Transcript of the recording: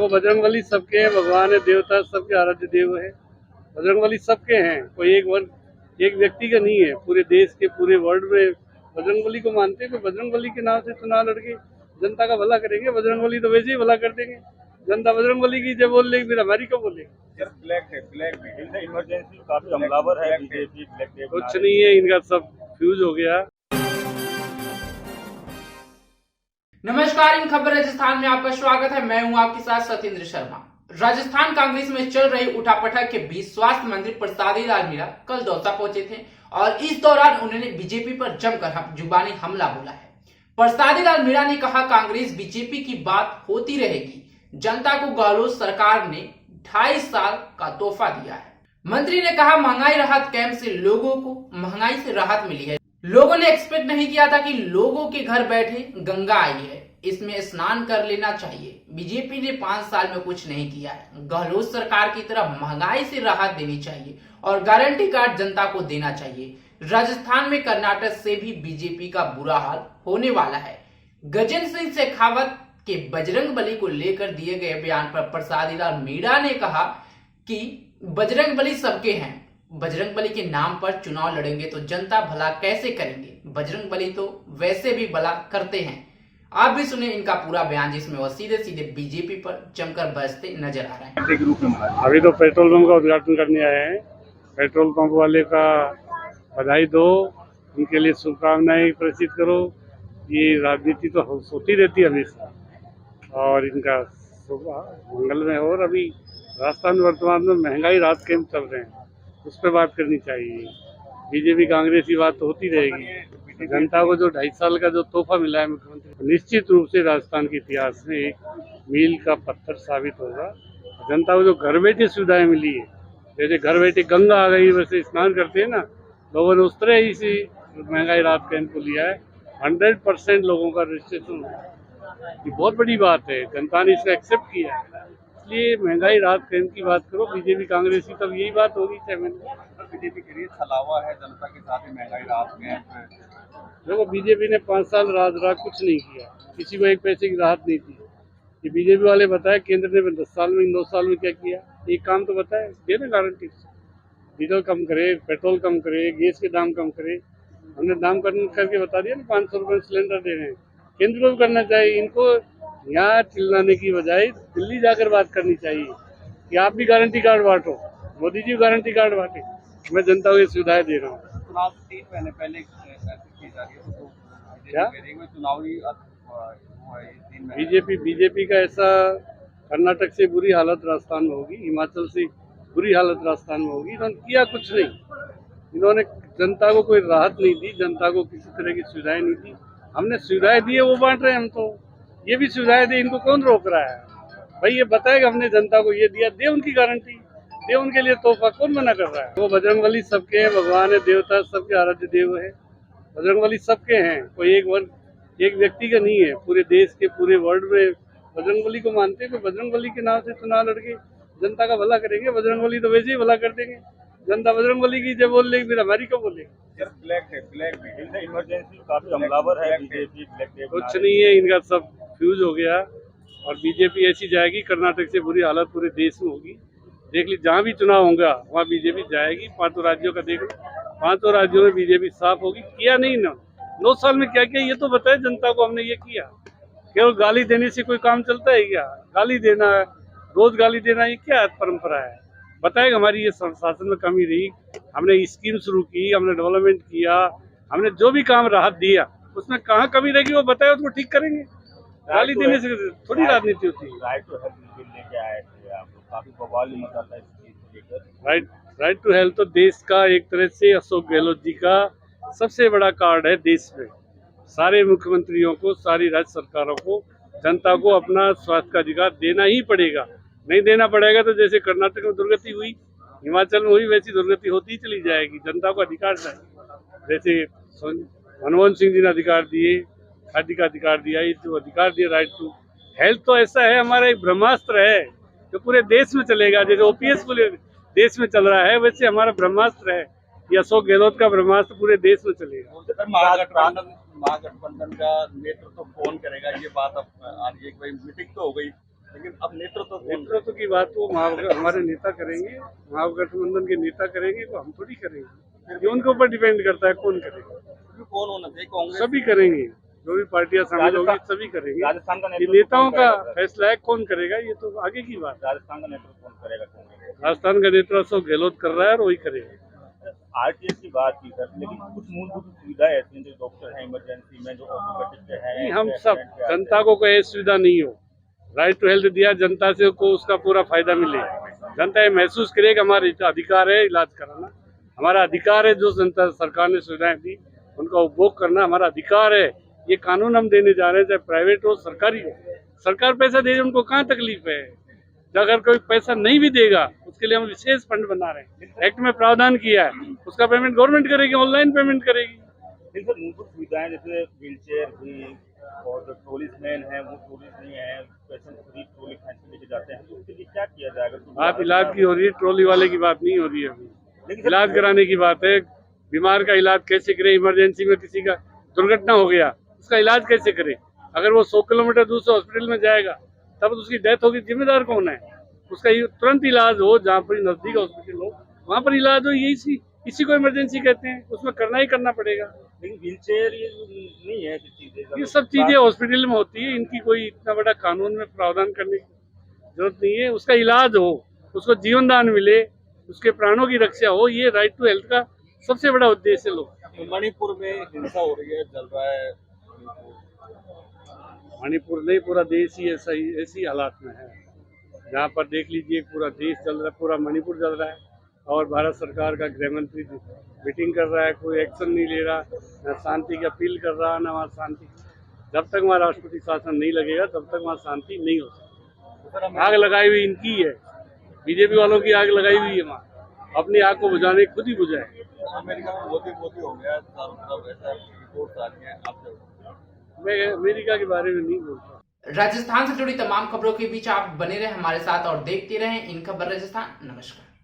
देखो बजरंगबली सबके हैं, भगवान है, देवता सबके आराध्य देव है। बजरंगबली सबके हैं, कोई एक वर्ग एक व्यक्ति का नहीं है। पूरे देश के पूरे वर्ल्ड में बजरंगबली को मानते हैं। तो बजरंगबली के नाम से चुनाव लड़के जनता का भला करेंगे। बजरंगबली तो वैसे ही भला कर देंगे। जनता बजरंगबली की जब बोल लेगी फिर हमारी क्यों बोलेगी। ब्लैक इमरजेंसी काफी हमलावर है बीजेपी। कुछ नहीं है, इनका सब फ्यूज हो गया। नमस्कार, इन खबर राजस्थान में आपका स्वागत है। मैं हूं आपके साथ सत्येंद्र शर्मा। राजस्थान कांग्रेस में चल रही उठापटक के बीच स्वास्थ्य मंत्री प्रसादी लाल मीणा कल दौसा पहुंचे थे और इस दौरान उन्होंने बीजेपी पर जमकर जुबानी हमला बोला है। प्रसादी लाल मीणा ने कहा, कांग्रेस बीजेपी की बात होती रहेगी। जनता को गहलोत सरकार ने 2.5 साल का तोहफा दिया है। मंत्री ने कहा, महंगाई राहत कैंप से लोगों को महंगाई से राहत मिली है। लोगों ने एक्सपेक्ट नहीं किया था कि लोगों के घर बैठे गंगा आई है, इसमें स्नान कर लेना चाहिए। बीजेपी ने 5 साल में कुछ नहीं किया है। गहलोत सरकार की तरफ महंगाई से राहत देनी चाहिए और गारंटी कार्ड जनता को देना चाहिए। राजस्थान में कर्नाटक से भी बीजेपी का बुरा हाल होने वाला है। गजेंद्र सिंह शेखावत के बजरंगबली को लेकर दिए गए बयान पर प्रसादी लाल मीणा ने कहा कि बजरंगबली सबके हैं। बजरंगबली के नाम पर चुनाव लड़ेंगे तो जनता भला कैसे करेंगे। बजरंगबली तो वैसे भी भला करते हैं। आप भी सुने इनका पूरा बयान, जिसमें वो सीधे सीधे बीजेपी पर जमकर बरसते नजर आ रहे हैं। अभी तो पेट्रोल पंप का उद्घाटन करने आए हैं। पेट्रोल पंप वाले का बधाई दो, उनके लिए शुभकामनाएं प्रेषित करो। ये राजनीति तो होती रहती है हमेशा और इनका मंगलमय हो। और अभी राजस्थान वर्तमान में महंगाई राहत कैंप चल रहे हैं, उस पर बात करनी चाहिए। बीजेपी कांग्रेस की बात तो होती रहेगी। जनता को जो 2.5 साल का जो तोहफा मिला है मुख्यमंत्री, निश्चित रूप से राजस्थान के इतिहास में एक मील का पत्थर साबित होगा। जनता को जो घर बैठे सुविधाएं मिली है, जैसे घर बैठे गंगा आ गई, वैसे स्नान करते हैं ना, लोगों ने उस तरह इसी महंगाई राहत कैंप को लिया है। 100% लोगों का रजिस्ट्रेशन हुआ, ये बहुत बड़ी बात है। जनता ने इसको एक्सेप्ट किया है। इसलिए महंगाई राहत कैंप की बात करो। बीजेपी कांग्रेस की तब यही बात होगी। बीजेपी के लिए छलावा है जनता के साथ ही महंगाई राहत कैंप। देखो, बीजेपी ने 5 साल राज कुछ नहीं किया, किसी को एक पैसे की राहत नहीं दी। ये बीजेपी वाले बताए केंद्र ने 10 साल में 9 साल में क्या किया। एक काम तो बताए, दे ना गारंटी। डीजल कम करे, पेट्रोल कम करे, गैस के दाम कम करे। हमने दाम करके बता दिया ना, 500 रुपये सिलेंडर दे रहे हैं। केंद्र को भी करना चाहिए। इनको यहाँ चिल्लाने की बजाय दिल्ली जाकर बात करनी चाहिए कि आप भी guarantee card बांटो, Modi ji guarantee card बांटे। मैं जनता को ये सुविधाएं दे रहा हूँ। चुनाव 3 महीने पहले की जा रही है, तो क्या चुनावी बीजेपी का ऐसा कर्नाटक से बुरी हालत राजस्थान में होगी, हिमाचल से बुरी हालत राजस्थान में होगी। इन्होंने किया कुछ नहीं। इन्होंने जनता को कोई राहत नहीं दी, जनता को किसी तरह की सुविधाएं नहीं दी। हमने सुविधाएं दी है, वो बांट रहे हैं। हम तो ये भी सुविधाएं दी, इनको कौन रोक रहा है भाई। ये बताएगा हमने जनता को ये दिया, दे उनकी गारंटी, दे उनके लिए तोहफा, कौन मना कर रहा है। वो बजरंगबली सबके हैं, भगवान है, देवता सबके आराध्य देव है। बजरंगबली सबके हैं, कोई एक वर्ग एक व्यक्ति का नहीं है। पूरे देश के पूरे वर्ल्ड में बजरंगबली को मानते हैं। तो बजरंगबली के नाम से चुनाव लड़के जनता का भला करेंगे। बजरंगबली तो वैसे ही भला कर देंगे। जनता बजरंगबली की जब बोल लेगी फिर हमारी क्यों बोलेगी। ब्लैक इमरजेंसी काफी हमलावर है बीजेपी। कुछ नहीं है, इनका सब फ्यूज हो गया और बीजेपी ऐसी जाएगी। कर्नाटक से बुरी हालत पूरे देश में होगी। देख ली, जहाँ भी चुनाव होगा वहाँ बीजेपी जाएगी। 5 राज्यों का देख लो, 5 राज्यों में बीजेपी साफ होगी। किया नहीं ना 9 साल में क्या किया, ये तो बताए जनता को। हमने ये किया। केवल गाली देने से कोई काम चलता है क्या? गाली देना, रोज गाली देना, ये क्या परंपरा है? बताएगा हमारी ये शासन में कमी रही। हमने स्कीम शुरू की, हमने डेवलपमेंट किया, हमने जो भी काम राहत दिया, उसमें कहाँ कमी रहेगी वो बताए, उसको ठीक करेंगे। गाली देने से थोड़ी राजनीति होती है। राइट टू हेल्थ बिल लेके आए थे आप, काफी बवाल मचा था इस चीज को लेकर। राइट टू हेल्थ तो देश का एक तरह से अशोक गहलोत जी का सबसे बड़ा कार्ड है देश में। सारे मुख्यमंत्रियों को, सारी राज्य सरकारों को, जनता को अपना स्वास्थ्य का अधिकार देना ही पड़ेगा। नहीं देना पड़ेगा तो जैसे कर्नाटक में दुर्गति हुई, हिमाचल में हुई, वैसी दुर्गति होती ही चली जाएगी। जनता को अधिकार चाहिए। जैसे मनमोहन सिंह जी ने अधिकार दिए, खादी का अधिकार दिया, ये जो अधिकार दिया राइट टू हेल्थ, तो ऐसा है हमारा एक ब्रह्मास्त्र है जो पूरे देश में चलेगा। जैसे OPS पूरे देश में चल रहा है, वैसे हमारा ब्रह्मास्त्र है। ये अशोक गहलोत का ब्रह्मास्त्र पूरे देश में चलेगा। महागठबंधन का नेतृत्व कौन करेगा, ये बात अब आ रही है। मीटिंग तो हो गई लेकिन अब नेतृत्व नेतृत्व की बात तो हमारे नेता करेंगे, महागठबंधन के नेता करेंगे, तो हम थोड़ी करेंगे। ये उनके ऊपर डिपेंड करता है कौन करेगा। कौन होना चाहिए? कांग्रेस सभी करेंगे, जो भी पार्टियां शामिल होगी सभी करेंगे। राजस्थान का ये नेताओं का फैसला है, कौन करेगा ये तो आगे की बात है। राजस्थान का नेतृत्व कौन करेगा? राजस्थान का नेतृत्व अशोक गहलोत कर रहा है और वही करेगा। आरटीएस की बात की सर, लेकिन कुछ मूलभूत सुविधाएं ऐसी हैं जो डॉक्टर हैं इमरजेंसी में जो ऑटोमेटिक है। नहीं, हम सब जनता को कोई सुविधा नहीं हो, राइट टू हेल्थ दिया जनता से को उसका पूरा फायदा मिले। जनता ये महसूस करेगा हमारा अधिकार है इलाज कराना, हमारा अधिकार है। जो जनता सरकार ने सुविधाएं दी उनका उपभोग करना हमारा अधिकार है। ये कानून हम देने जा रहे हैं, चाहे प्राइवेट हो सरकारी हो। सरकार पैसा दे उनको कहाँ तकलीफ है। अगर कोई पैसा नहीं भी देगा उसके लिए हम विशेष फंड बना रहे हैं, एक्ट में प्रावधान किया है, उसका पेमेंट गवर्नमेंट करेगी, ऑनलाइन पेमेंट करेगी। सर मूलभूत सुविधाएं जैसे व्हील चेयर भी और जो ट्रॉलीज मैन है वो ट्रॉलीज नहीं है, पेशेंट फ्री ट्रॉली खींच के लेके जाते हैं, तो उसके लिए क्या किया जाएगा? बात इलाज की हो रही है, ट्रॉली वाले की बात नहीं हो रही है अभी। इलाज कराने की बात है। बीमार का इलाज कैसे करे? इमरजेंसी में किसी का दुर्घटना हो गया उसका इलाज कैसे करे? अगर वो 100 किलोमीटर दूसरे हॉस्पिटल में जाएगा तब उसकी डेथ होगी, जिम्मेदार कौन है? उसका तुरंत इलाज हो, जहाँ पर नजदीक हॉस्पिटल हो वहाँ पर इलाज हो। यही इसी को इमरजेंसी कहते हैं, उसमें करना ही करना पड़ेगा। लेकिन व्हील चेयर ये नहीं है चीजें, ये सब चीजें हॉस्पिटल में होती है, इनकी कोई इतना बड़ा कानून में प्रावधान करने की जरूरत नहीं है। उसका इलाज हो, उसको जीवन दान मिले, उसके प्राणों की रक्षा हो, ये राइट टू हेल्थ का सबसे बड़ा उद्देश्य है। लोग मणिपुर में हिंसा हो रही है, जल रहा है मणिपुर नहीं, पूरा देश ही ऐसी हालात में है। जहाँ पर देख लीजिए पूरा देश जल रहा है, पूरा मणिपुर जल रहा है और भारत सरकार का गृह मंत्री मीटिंग कर रहा है, कोई एक्शन नहीं ले रहा, न शांति की अपील कर रहा, न वहाँ शांति। जब तक वहाँ राष्ट्रपति शासन नहीं लगेगा तब तक वहाँ शांति नहीं हो सकती। आग लगाई हुई इनकी है, बीजेपी वालों की आग लगाई हुई है वहाँ, अपनी आग को बुझाने खुद ही बुझाए। अमेरिका में मोदी हो गया, चारों तरफ ऐसा रिपोर्ट आ रही है। आपसे मैं अमेरिका के बारे में नहीं बोलता। राजस्थान से जुड़ी तमाम खबरों के बीच आप बने रहे हमारे साथ और देखते रहें इन खबर राजस्थान। नमस्कार।